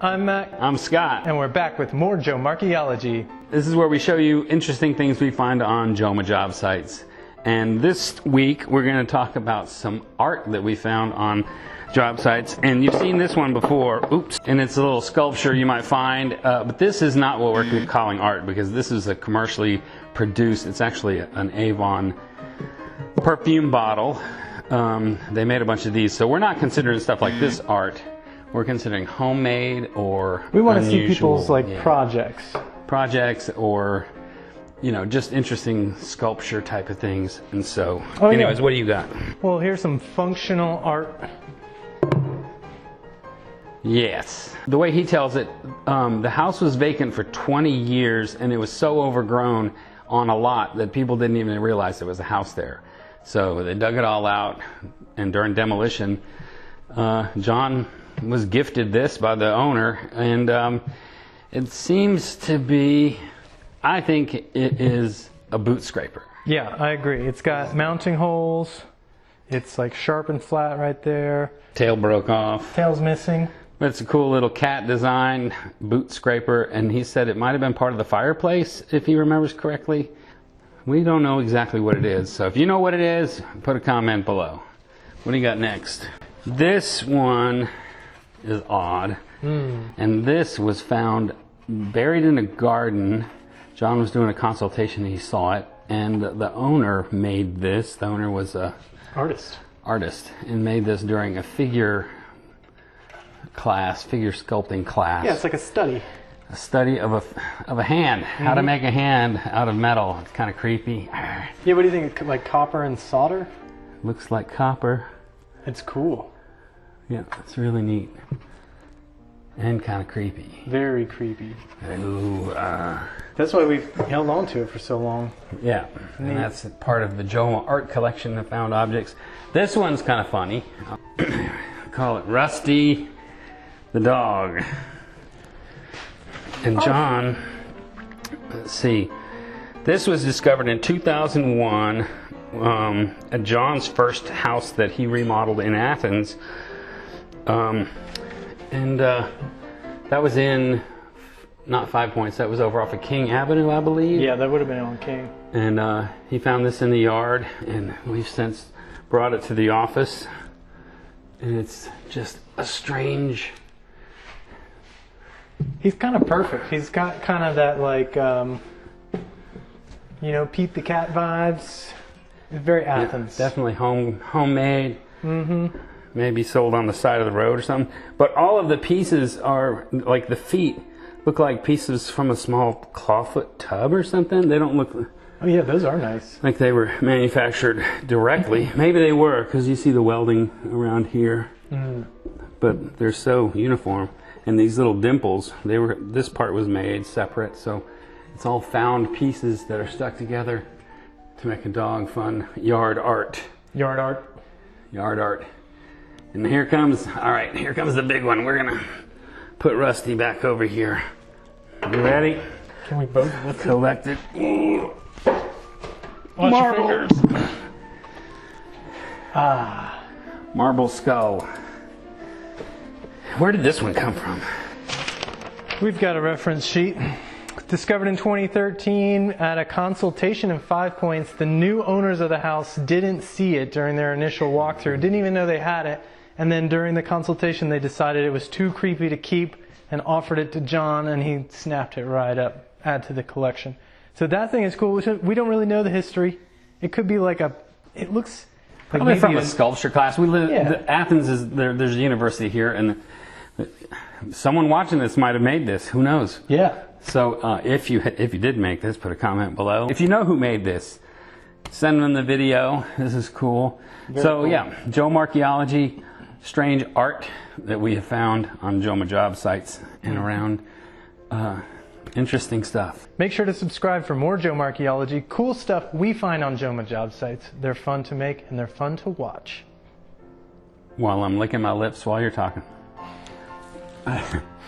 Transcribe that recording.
I'm Mac. I'm Scott. And we're back with more JOMArcheaology. This is where we show you interesting things we find on JOMA job sites. And this week we're going to talk about some art that we found on job sites. And you've seen this one before. Oops. And it's a little sculpture you might find. But this is not what we're calling art, because this is a commercially produced, it's actually an Avon perfume bottle. They made a bunch of these. So we're not considering stuff like this art. We're considering homemade or we want to unusual, see people's projects or just interesting sculpture type of things. And so anyways, what do you got? Well, here's some functional art. Yes, the way he tells it, the house was vacant for 20 years and it was so overgrown on a lot that people didn't even realize there was a house there. So they dug it all out, and during demolition, John was gifted this by the owner, and it seems to be, I think it is a boot scraper. Yeah, I agree. It's got mounting holes. It's like sharp and flat right there. Tail broke off. Tail's missing. But it's a cool little cat design boot scraper, and he said it might have been part of the fireplace, if he remembers correctly. We don't know exactly what it is, so if you know what it is, put a comment below. What do you got next? This one is odd, and this was found buried in a garden. John was doing a consultation, he saw it, and the owner made this. The owner was a artist, and made this during a figure sculpting class. Yeah, it's like a study. A study of a hand, how to make a hand out of metal. It's kind of creepy. Yeah, what do you think? Like copper and solder? Looks like copper. It's cool. Yeah, it's really neat. And kind of creepy. Very creepy. Ooh, that's why we've held on to it for so long. Yeah, and that's part of the JOMA art collection of found objects. This one's kind of funny. Call it Rusty the dog. And John, let's see, this was discovered in 2001 at John's first house that he remodeled in Athens. That was in, not 5 Points, that was over off of King Avenue, I believe. Yeah, that would have been on King. And he found this in the yard, and we've since brought it to the office. And it's just a strange... He's kind of perfect. He's got kind of that, like, Pete the Cat vibes. It's very Athens. Yeah, definitely homemade. Maybe sold on the side of the road or something. But all of the pieces are, like the feet, look like pieces from a small clawfoot tub or something. They don't look... Oh yeah, those are nice. Like they were manufactured directly. Maybe they were, because you see the welding around here. But they're so uniform. And these little dimples, this part was made separate, so it's all found pieces that are stuck together to make a dog fun yard art. Yard art. Yard art. And here comes the big one. We're gonna put Rusty back over here. You ready? Can we both collect it? Marbles. Marble skull. Where did this one come from? We've got a reference sheet. Discovered in 2013 at a consultation in 5 Points. The new owners of the house didn't see it during their initial walkthrough, didn't even know they had it. And then during the consultation, they decided it was too creepy to keep and offered it to John, and he snapped it right up, add to the collection. So that thing is cool. We don't really know the history. It could be like it looks like probably from a sculpture class. We live, Athens is there's a university here, and someone watching this might have made this. Who knows? Yeah. So if you did make this, put a comment below. If you know who made this, send them the video. This is cool. Very cool. Yeah, JOMArcheaology, strange art that we have found on JOMA job sites and around. Interesting stuff. Make sure to subscribe for more JOMArcheaology. Cool stuff we find on JOMA job sites. They're fun to make and they're fun to watch. While I'm licking my lips while you're talking.